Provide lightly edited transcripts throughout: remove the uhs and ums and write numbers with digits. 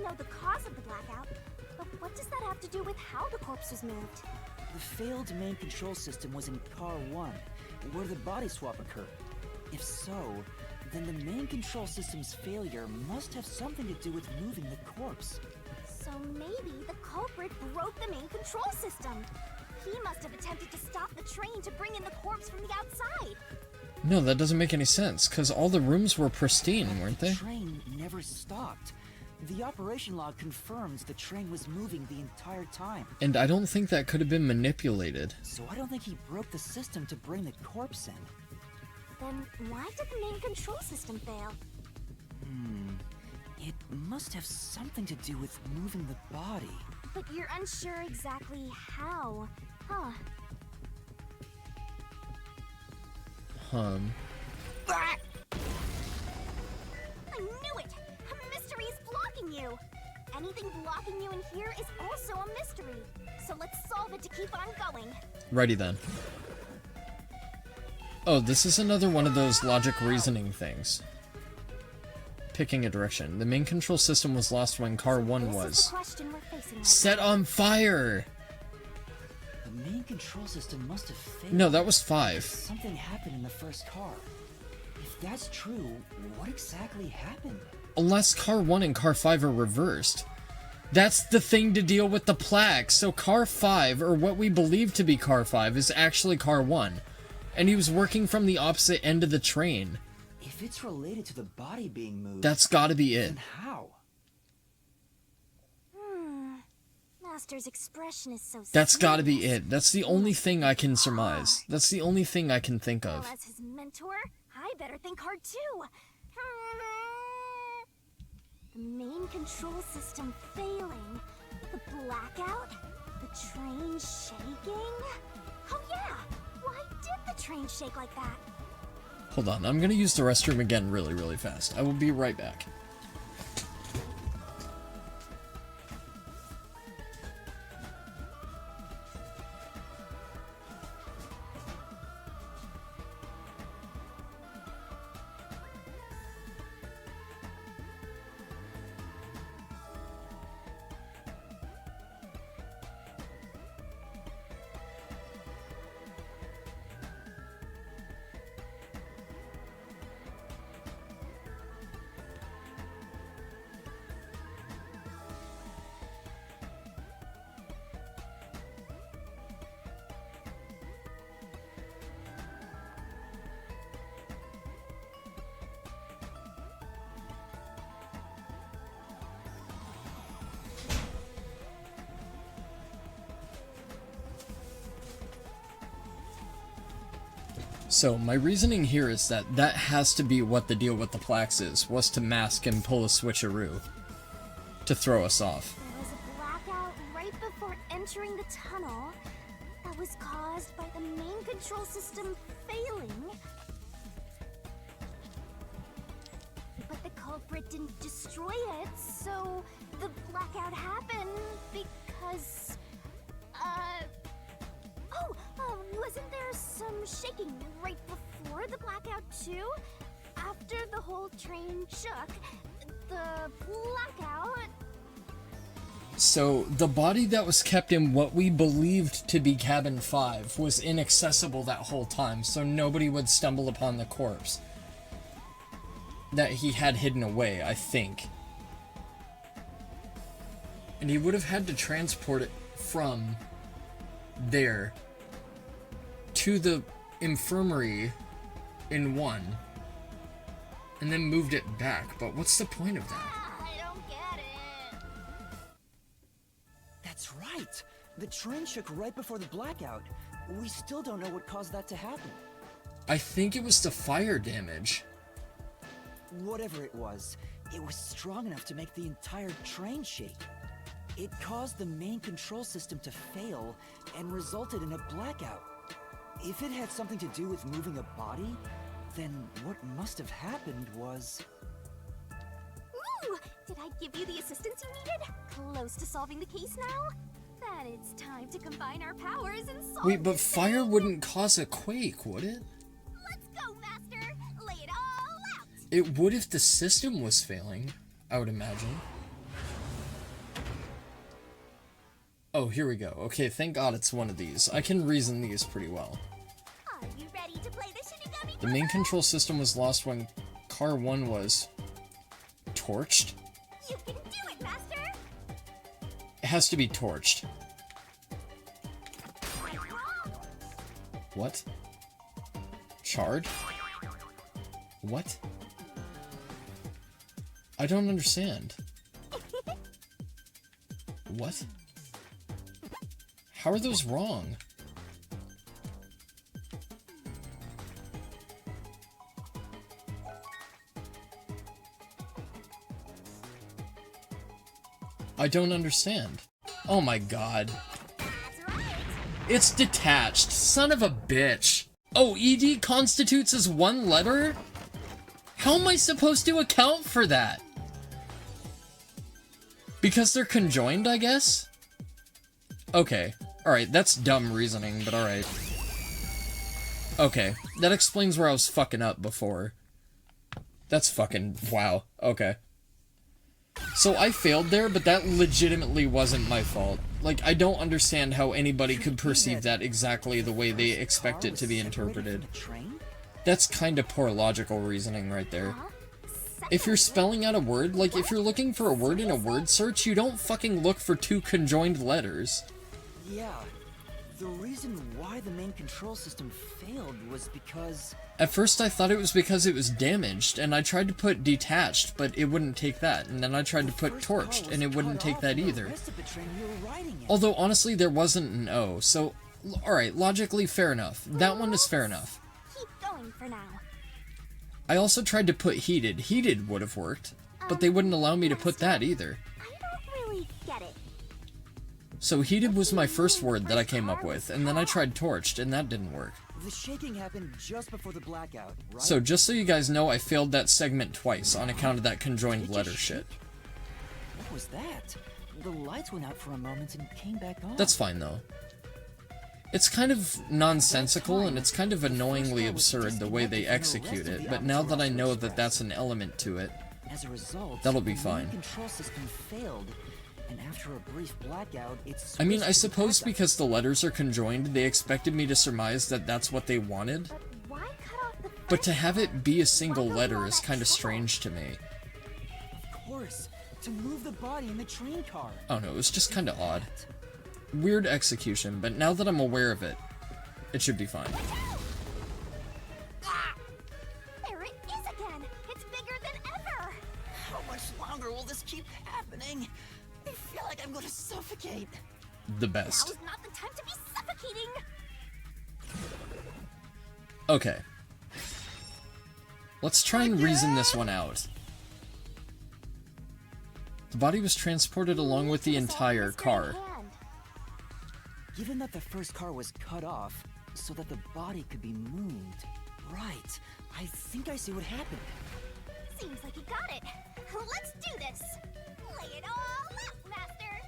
know the cause of the blackout, but what does that have to do with how the corpse was moved? The failed main control system was in Car 1, where the body swap occurred. If so, then the main control system's failure must have something to do with moving the corpse. So maybe the culprit broke the main control system. He must have attempted to stop the train to bring in the corpse from the outside. No, that doesn't make any sense, because all the rooms were pristine, weren't they? The train never stopped. The operation log confirms the train was moving the entire time. And I don't think that could have been manipulated. So I don't think he broke the system to bring the corpse in. Then why did the main control system fail? It must have something to do with moving the body. But you're unsure exactly how, huh? I knew it! A mystery is blocking you! Anything blocking you in here is also a mystery. So let's solve it to keep on going. Righty then. Oh, this is another one of those logic reasoning things. Picking a direction. The main control system was lost when Car 1 was set on fire! The main control system must have failed. No, that was 5. Something happened in the first car. If that's true, what exactly happened? Unless Car 1 and Car 5 are reversed. That's the thing to deal with the plaque. So Car 5, or what we believe to be Car 5, is actually Car 1. And he was working from the opposite end of the train. If it's related to the body being moved... That's gotta be it. Then how? Master's expression is so That's gotta be it. That's the only thing I can surmise. That's the only thing I can think of. Well, as his mentor, I better think hard too. The main control system failing. The blackout. The train shaking. Oh yeah! Why did the train shake like that? Hold on, I'm gonna use the restroom again really, really fast. I will be right back. So, my reasoning here is that that has to be what the deal with the plaques is, was to mask and pull a switcheroo. To throw us off. There was a blackout right before entering the tunnel that was caused by the main control system failing. But the culprit didn't destroy it, so the blackout happened because... wasn't there some shaking right before the blackout too? After the whole train shook, the blackout... So, the body that was kept in what we believed to be Cabin 5 was inaccessible that whole time, so nobody would stumble upon the corpse that he had hidden away, I think. And he would have had to transport it from there to the infirmary in 1, and then moved it back. But what's the point of that? I don't get it. That's right. The train shook right before the blackout. We still don't know what caused that to happen. I think it was the fire damage. Whatever it was strong enough to make the entire train shake. It caused the main control system to fail and resulted in a blackout. If it had something to do with moving a body, then what must have happened was... Ooh! Did I give you the assistance you needed? Close to solving the case now? Then it's time to combine our powers and solve... Wait, but fire wouldn't cause a quake, would it? Let's go, Master! Lay it all out! It would if the system was failing, I would imagine. Oh, here we go. Okay, thank God it's one of these. I can reason these pretty well. Are you ready to play the Shinigami? The main control system was lost when car 1 was torched? You can do it, Master! It has to be torched. What? Charred? What? I don't understand. What? How are those wrong? I don't understand. Oh my god. That's right! It's detached. Son of a bitch. Oh, ED constitutes as one letter? How am I supposed to account for that? Because they're conjoined, I guess? Okay. Alright, that's dumb reasoning, but alright. Okay, that explains where I was fucking up before. That's fucking... wow. Okay. So I failed there, but that legitimately wasn't my fault. Like, I don't understand how anybody could perceive that exactly the way they expect it to be interpreted. That's kinda poor logical reasoning right there. If you're spelling out a word, like if you're looking for a word in a word search, you don't fucking look for 2 conjoined letters. Yeah. The reason why the main control system failed was because... At first I thought it was because it was damaged, and I tried to put detached, but it wouldn't take that, and then I tried to put torched, and it wouldn't take that either. Although honestly there wasn't an O, so alright, logically fair enough. That one is fair enough. Keep going for now. I also tried to put heated. Heated would have worked, but they wouldn't allow me to put that either. I don't really get it. So heated was my first word that I came up with, and then I tried torched, and that didn't work. The shaking happened just before the blackout, right? So just so you guys know, I failed that segment twice on account of that conjoined letter shit. What was that? The lights went out for a moment and came back on. That's fine though. It's kind of nonsensical and it's kind of annoyingly absurd the way they execute it, but now that I know that that's an element to it, As a result, that'll be the fine. main control system failed, and after a brief blackout, I mean, I suppose because the letters are conjoined, they expected me to surmise that that's what they wanted, But why cut off the but to have it be a single letter is kind of strange to me. Of course, to move the body in the train car. Oh no, it was just kind of odd. Weird execution, but now that I'm aware of it, it should be fine. There it is again! It's bigger than ever! How much longer will this keep happening? I feel like I'm going to suffocate. The best. Now's not the time to be suffocating! Okay. Let's try and reason this one out. The body was transported along with the entire car. Given that the first car was cut off, so that the body could be moved. Right. I think I see what happened. Seems like you got it. Let's do this! Lay it all out, Master!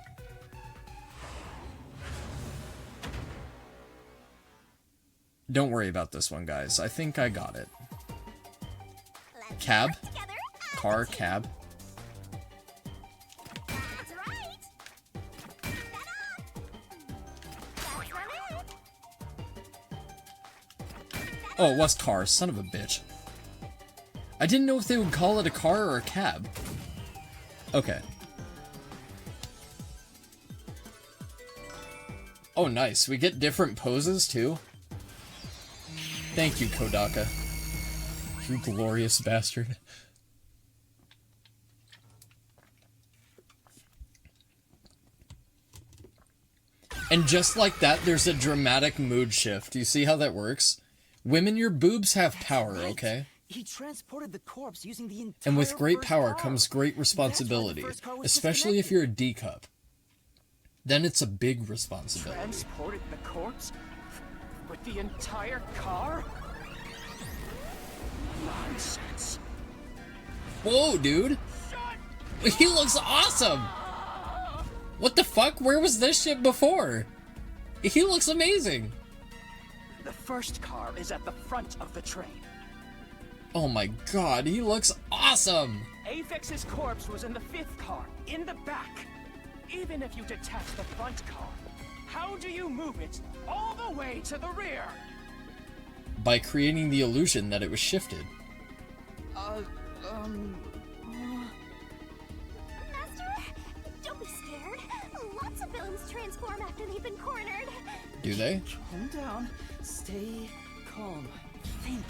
Don't worry about this one, guys. I think I got it. Let's Cab? work together as Car, a team. cab. That's right! Keep that up! That's not it! Oh, it was car. Son of a bitch. I didn't know if they would call it a car or a cab. Okay. Oh, nice. We get different poses, too. Thank you, Kodaka. You glorious bastard. And just like that, there's a dramatic mood shift. You see how that works? Women, your boobs have power, Right. okay? He transported the corpse using the entire And with great first power car. comes great That's why responsibility, the first car was especially if disconnected. you're a D cup. Then it's a big responsibility. Transported the corpse? With the entire car? Nonsense. Whoa, dude! He looks awesome! What the fuck? Where was this shit before? He looks amazing! The first car is at the front of the train. Oh my god, he looks awesome! Avex's corpse was in the fifth car, in the back. Even if you detach the front car, how do you move it all the way to the rear? By creating the illusion that it was shifted. Master, don't be scared. Lots of villains transform after they've been cornered. Do they? Calm down. Stay calm. Think.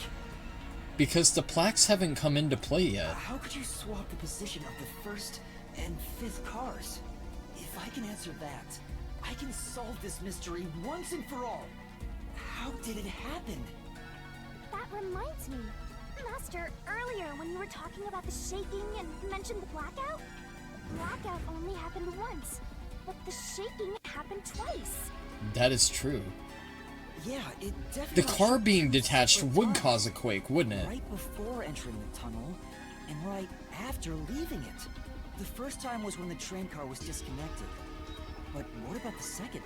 Because the plaques haven't come into play yet. How could you swap the position of the first and fifth cars? If I can answer that, I can solve this mystery once and for all. How did it happen? That reminds me. Master, earlier when you were talking about the shaking and mentioned the blackout, blackout only happened once, but the shaking happened twice. That is true. Yeah, it definitely. The car shook being two detached separate would times. cause a quake, wouldn't it? Right before entering the tunnel, and right after leaving it. The first time was when the train car was disconnected. But what about the second?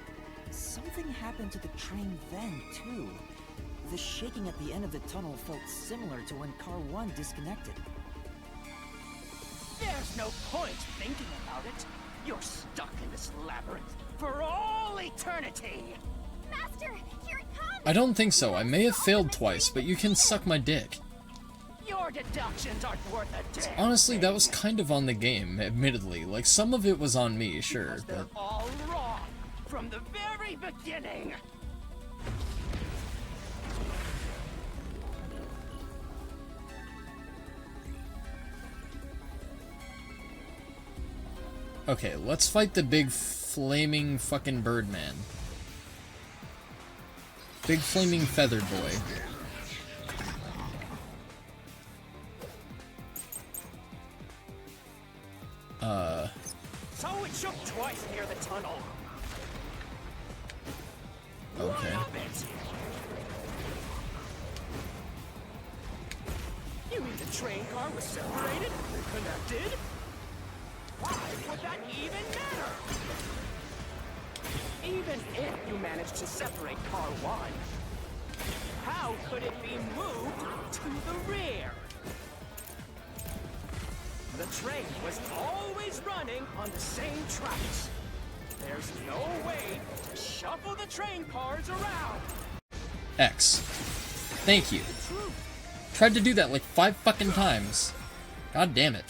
Something happened to the train then, too. The shaking at the end of the tunnel felt similar to when Car 1 disconnected. There's no point thinking about it. You're stuck in this labyrinth for all eternity. Master, here it comes! I don't think so. I may have failed twice, but you can suck my dick. Your deductions aren't worth a damn. Honestly, that was kind of on the game, admittedly. Like, some of it was on me, sure, Because they're but... all wrong from the very beginning. Okay, let's fight the big flaming fucking Birdman. Big flaming feathered boy. So it shook twice near the tunnel. Okay. What of it? You mean the train car was separated, connected? Why would that even matter? Even if you managed to separate car 1, how could it be moved to the rear? The train was always running on the same tracks. There's no way to shuffle the train cars around. X. Thank you. Tried to do that like 5 fucking times. God damn it.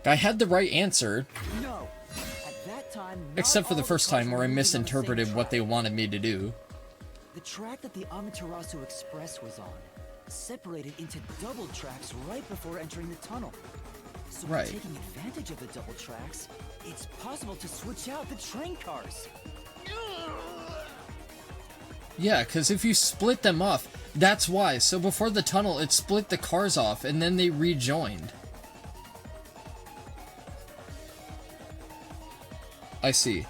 I had the right answer, No! At that time, not except for the all first cars time were where I moving on the same misinterpreted what they track. wanted me to do. The track that the Amaterasu Express was on separated into double tracks right before entering the tunnel. So by Right. taking advantage of the double tracks, it's possible to switch out the train cars. Yeah, because if you split them off, that's why. So before the tunnel, it split the cars off, and then they rejoined. I see.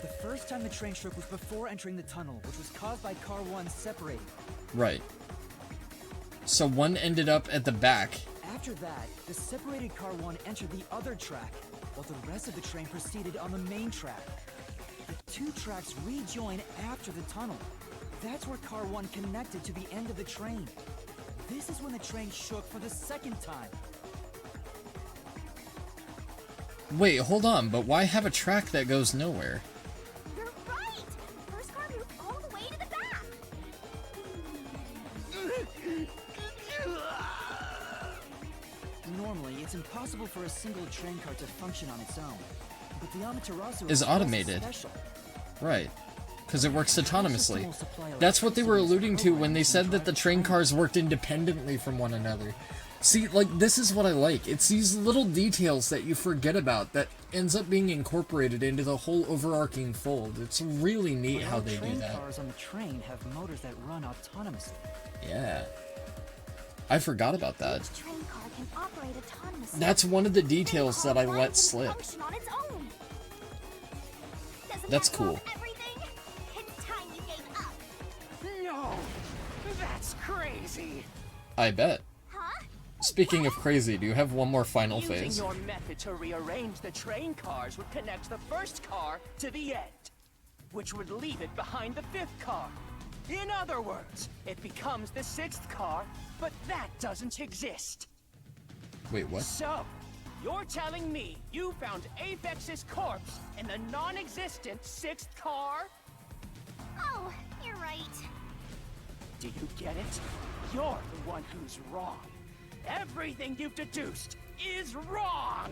The first time the train shook was before entering the tunnel, which was caused by Car 1 separating. Right. So one ended up at the back. After that, the separated Car 1 entered the other track, while the rest of the train proceeded on the main track. The two tracks rejoin after the tunnel. That's where Car 1 connected to the end of the train. This is when the train shook for the second time. Wait, hold on, but why have a track that goes nowhere? You're right! The first car moved all the way to the back! Normally, it's impossible for a single train car to function on its own. But the Amaterasu Is Express automated. special. Right. Because it works autonomously. That's what they were alluding to when they said that the train cars worked independently from one another. See, like, this is what I like. It's these little details that you forget about that ends up being incorporated into the whole overarching fold. It's really neat how they do Train that. cars on the train have motors that run autonomously. Yeah. I forgot about that. Each train car can operate autonomously. That's one of the And details car that I 1 let can slip. function on its own. Doesn't That's that solve cool. everything? It's time you gave up. No, that's crazy. I bet. Huh? Speaking of crazy, do you have one more final Using phase? your method to rearrange the train cars would connect the first car to the end, which would leave it behind the fifth car. In other words, it becomes the 6th car, but that doesn't exist. Wait, what? So, you're telling me you found Apex's corpse in the non-existent 6th car? Oh, you're right. Do you get it? You're the one who's wrong. Everything you've deduced is wrong!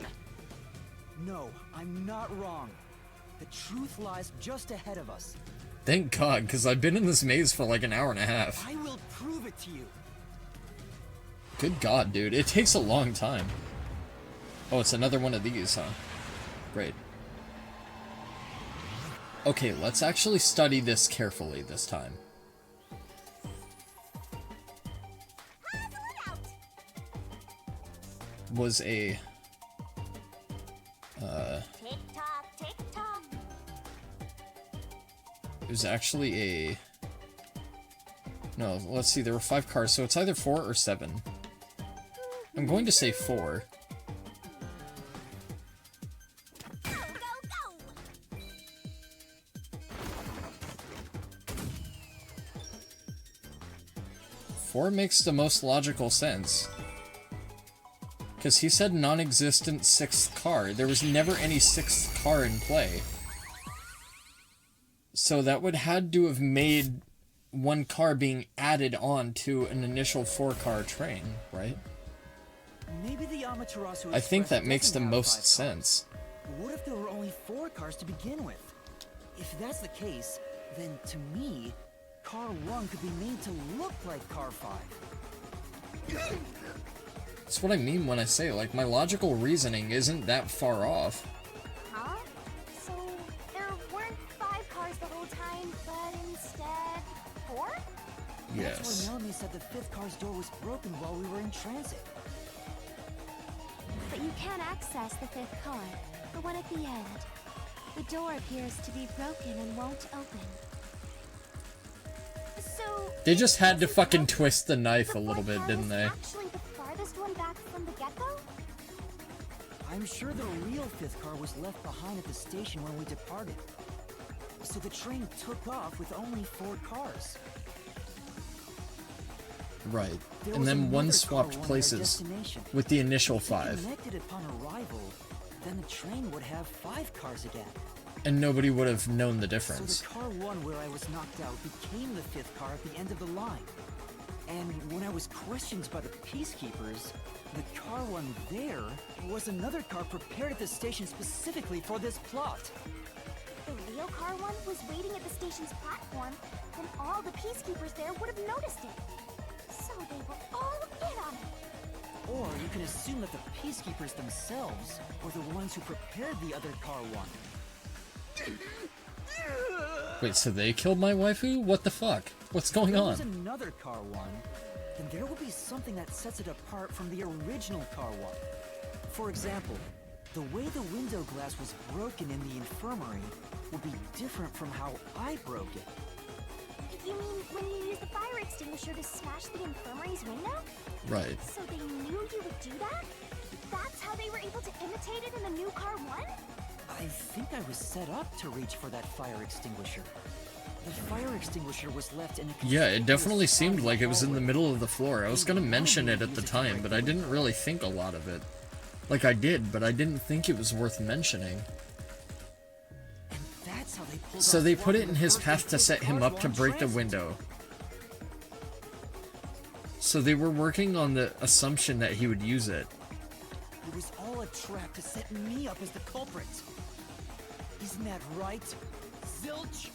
No, I'm not wrong. The truth lies just ahead of us. Thank God, because I've been in this maze for like an hour and a half. I will prove it to you. Good God, dude. It takes a long time. Oh, it's another one of these, huh? Great. Okay, let's actually study this carefully this time. Was a... Tick-tock, tick-tock. It was actually a... No, let's see, there were 5 cars, so it's either 4 or 7. I'm going to say 4. Go, go, go! 4 makes the most logical sense. Because he said non-existent 6th car. There was never any 6th car in play. So that would had to have made 1 car being added on to an initial 4-car train, right? Maybe the Amaterasu I think Express that makes the doesn't have most 5 cars. sense. What if there were only 4 cars to begin with? If that's the case, then to me, car 1 could be made to look like car 5. That's what I mean when I say, like, my logical reasoning isn't that far off. Huh? So, there weren't 5 cars the whole time, but instead 4? Yes. That's where Melanie said the 5th car's door was broken while we were in transit. But you can't access the 5th car, the one at the end. The door appears to be broken and won't open. So... They just had to this is fucking broken. twist the knife The a little 4th bit, car didn't was they? actually the farthest one back from the get-go? I'm sure the real 5th car was left behind at the station when we departed. So the train took off with only 4 cars. Right. There And was then another one car swapped at our places destination. with the initial If we 5. connected upon arrival, then the train would have 5 cars again. And nobody would have known the So difference. the car 1 where I was knocked out became the 5th car at the end of the line. And when I was questioned by the peacekeepers, the car 1 there was another car prepared at the station specifically for this plot. The real car 1 was waiting at the station's platform, and all the peacekeepers there would have noticed it. So they were all in on it. Or you can assume that the peacekeepers themselves were the ones who prepared the other car 1. Wait, so they killed my waifu? What the fuck? What's going If there was on? another car 1, then there will be something that sets it apart from the original car 1. For example, the way the window glass was broken in the infirmary will be different from how I broke it. You mean when you used the fire extinguisher to smash the infirmary's window? Right. So they knew you would do that? That's how they were able to imitate it in the new car 1? I think I was set up to reach for that fire extinguisher. The fire extinguisher was left in a Yeah, it definitely conspicuous seemed spot like it was in the hallway. middle of the floor. I was gonna mention it at the time, but I didn't really think a lot of it. Like, I did, but I didn't think it was worth mentioning. And that's how they pulled So off they put it swapping in the his first path and to fifth set him cars up to while break the transit. window. So they were working on the assumption that he would use it. It was all a trap to set me up as the culprit. Isn't that right, Zilch?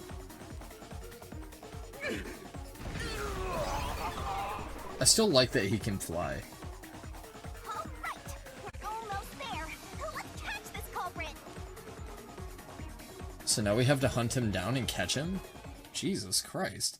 I still like that he can fly. All right, we're almost there. Let's catch this culprit. So now we have to hunt him down and catch him? Jesus Christ.